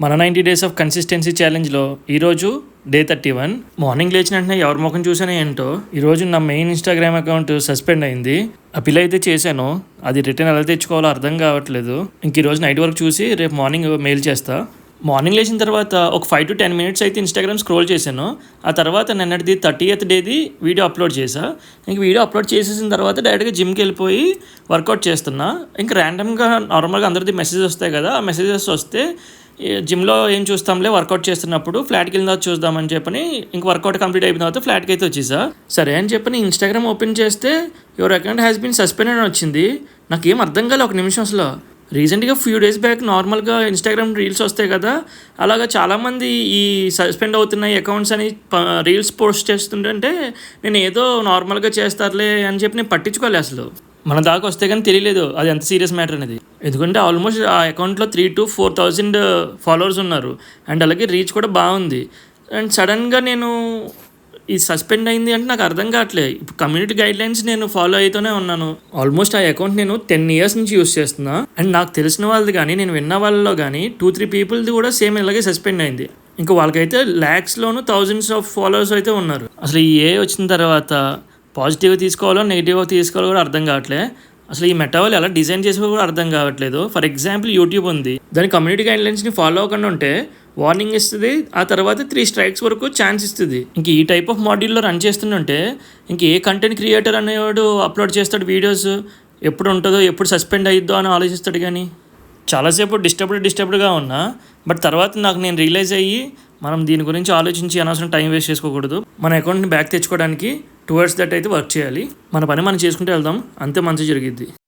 మన 90 days of consistency ఛాలెంజ్లో ఈరోజు day 31. Morning లేచిన వెంటనే ఎవరి ముఖం చూసానే ఏంటో ఈరోజు నా మెయిన్ ఇన్స్టాగ్రామ్ అకౌంట్ సస్పెండ్ అయింది. అప్లై అయితే చేశాను, అది రిటర్న్ ఎలా తెచ్చుకోవాలో అర్థం కావట్లేదు. ఇంక ఈరోజు నైట్ వరకు చూసి రేపు మార్నింగ్ మెయిల్ చేస్తా. మార్నింగ్ లేచిన తర్వాత ఒక 5 to 10 minutes అయితే ఇన్స్టాగ్రామ్ స్క్రోల్ చేశాను. ఆ తర్వాత నిన్నటిది 30th డేది వీడియో అప్లోడ్ చేశా. ఇంక వీడియో అప్లోడ్ చేసేసిన తర్వాత డైరెక్ట్గా జిమ్కి వెళ్ళిపోయి వర్కౌట్ చేస్తున్నా. ఇంక ర్యాండమ్గా నార్మల్గా అందరిది మెసేజెస్ వస్తాయి కదా, ఆ మెసేజెస్ వస్తే జిమ్లో ఏం చూస్తాంలే వర్కౌట్ చేస్తున్నప్పుడు ఫ్లాట్కి వెళ్ళిన తర్వాత చూద్దామని చెప్పని ఇంక వర్కౌట్ కంప్లీట్ అయిపోయిన తర్వాత ఫ్లాట్కి అయితే వచ్చేసా. సరే అని చెప్పని ఇన్స్టాగ్రామ్ ఓపెన్ చేస్తే your account has been suspended అని వచ్చింది. నాకేం అర్థం కాలే ఒక నిమిషం అసలు. రీసెంట్గా ఫ్యూ డేస్ బ్యాక్ నార్మల్గా ఇన్స్టాగ్రామ్ రీల్స్ వస్తాయి కదా, అలాగా చాలామంది ఈ సస్పెండ్ అవుతున్నాయి అకౌంట్స్ అని రీల్స్ పోస్ట్ చేస్తుంటే నేను ఏదో నార్మల్గా చేస్తారులే అని చెప్పి నేను పట్టించుకోలే. అసలు మన దాకా వస్తే కానీ తెలియలేదు అది ఎంత సీరియస్ మ్యాటర్ అనేది. ఎందుకంటే ఆల్మోస్ట్ ఆ అకౌంట్లో 3,000 to 4,000 ఫాలోవర్స్ ఉన్నారు అండ్ అలాగే రీచ్ కూడా బాగుంది. అండ్ సడన్గా నేను ఈ సస్పెండ్ అయింది అంటే నాకు అర్థం కావట్లేదు. ఇప్పుడు కమ్యూనిటీ గైడ్లైన్స్ నేను ఫాలో అవుతూనే ఉన్నాను. ఆల్మోస్ట్ ఆ అకౌంట్ నేను 10 years నుంచి యూస్ చేస్తున్నా. అండ్ నాకు తెలిసిన వాళ్ళది కానీ నేను విన్న వాళ్ళలో కానీ 2-3 peopleది కూడా సేమ్ ఇలాగే సస్పెండ్ అయింది. ఇంకా వాళ్ళకైతే ల్యాక్స్లోను thousands of ఫాలోవర్స్ అయితే ఉన్నారు. అసలు ఈ వచ్చిన తర్వాత పాజిటివ్గా తీసుకోవాలో నెగిటివ్గా తీసుకోవాలో కూడా అర్థం కావట్లేదు. అసలు ఈ మెటా వాళ్ళు ఎలా డిజైన్ చేసి కూడా అర్థం కావట్లేదు. ఫర్ ఎగ్జాంపుల్ యూట్యూబ్ ఉంది, దాని కమ్యూనిటీ గైడ్లైన్స్ని ఫాలో అవ్వకుండా ఉంటే వార్నింగ్ ఇస్తుంది, ఆ తర్వాత 3 strikes వరకు ఛాన్స్ ఇస్తుంది. ఇంక ఈ టైప్ ఆఫ్ మాడ్యూల్లో రన్ చేస్తుంటే ఇంక ఏ కంటెంట్ క్రియేటర్ అనేవాడు అప్లోడ్ చేస్తాడు వీడియోస్, ఎప్పుడు ఉంటుందో ఎప్పుడు సస్పెండ్ అయ్యిద్దో అని ఆలోచిస్తాడు. కానీ చాలాసేపు డిస్టర్బ్డ్గా ఉన్నా, బట్ తర్వాత నాకు నేను రియలైజ్ అయ్యి మనం దీని గురించి ఆలోచించి అనవసరం టైం వేస్ట్ చేసుకోకూడదు. మన అకౌంట్ని బ్యాక్ తెచ్చుకోవడానికి టువర్డ్స్ దట్ అయితే వర్క్ చేయాలి. మన పని మనం చేసుకుంటూ వెళ్దాం, అంతే మంచి జరిగిద్ది.